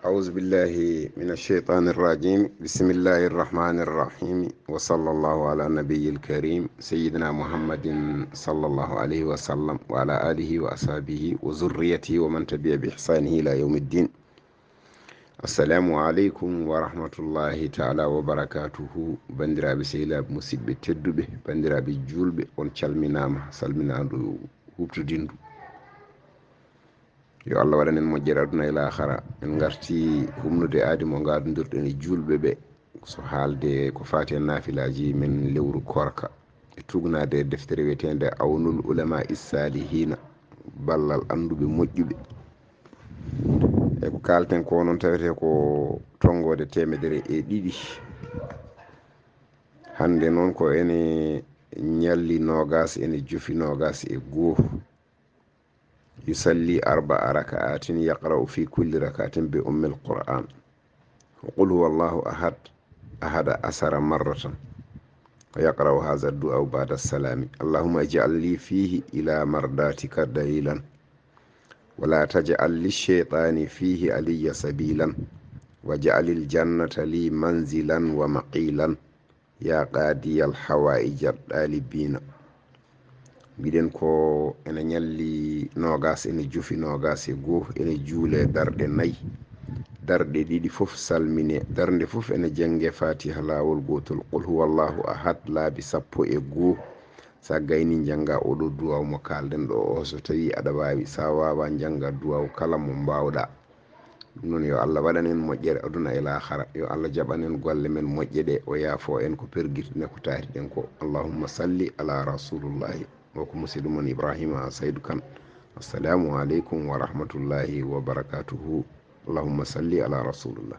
أعوذ بالله من الشيطان الرجيم. بسم الله الرحمن الرحيم، وصلى الله على النبي الكريم سيدنا محمد صلى الله عليه وسلم وعلى آله وأصحابه وذريته ومن تبع بإحسانه إلى يوم الدين. السلام عليكم ورحمة الله تعالى وبركاته. بندرابي سيلاب مسيب تدبه بندرابي جولب on calminama salminadu hubtudindu. Yo Allah waɗanen moƴƴere aduna ila akhara. En garti humnude aadi mo gadodiriɗen e julɓe ɓe so haalde ko fati en nafilaji men lewru korka e tugnade deftere wiyetende awnul ulama issalihina, ballal anduɓe moƴƴuɓe. E ko kalten ko noon tawete ko tongode temedere e ɗiɗi. hande noon ko ene ñalli nogas ene jufi nogas e goo. يصلي 4 ركعات يقرأ في كل ركعة بأم القرآن وقل هو الله أحد 11 مرة، ويقرأ هذا الدعاء بعد السلام: اللهم اجعل لي فيه إلى مرضاتك دليلا، ولا تجعل للشيطان فيه علي سبيلا، واجعل الجنة لي منزلا ومقيلا، يا قاضي الحوائج الطالبين. mbiɗen ko ene ñalli nogas ene jufi nogas e goo, ene juule darɗe 4, darɗe ɗiɗi fof salmine, darde fof ene jange fatiha lawol gotol, qul huwallahu ahad laabi 12. sa gayni janga oɗo duwaw mo kalden ɗo o so tawi aɗa wawi, sa wawa janga duwaw kala mo mbawɗa. ɗum noon yo Allah waɗanen moƴƴere aduna e lahara. yo Allah jaɓanen golle men moƴƴe ɗe, o yaafo en ko perguitne ko taatiɗen ko. allahumma salli ala rasulullahi. woko musidɗo mon Ibrahima Saydou Kane. assalamu aleykum wa rahmatullahi wa barakatuhu. allahumma salli ala rasulillah.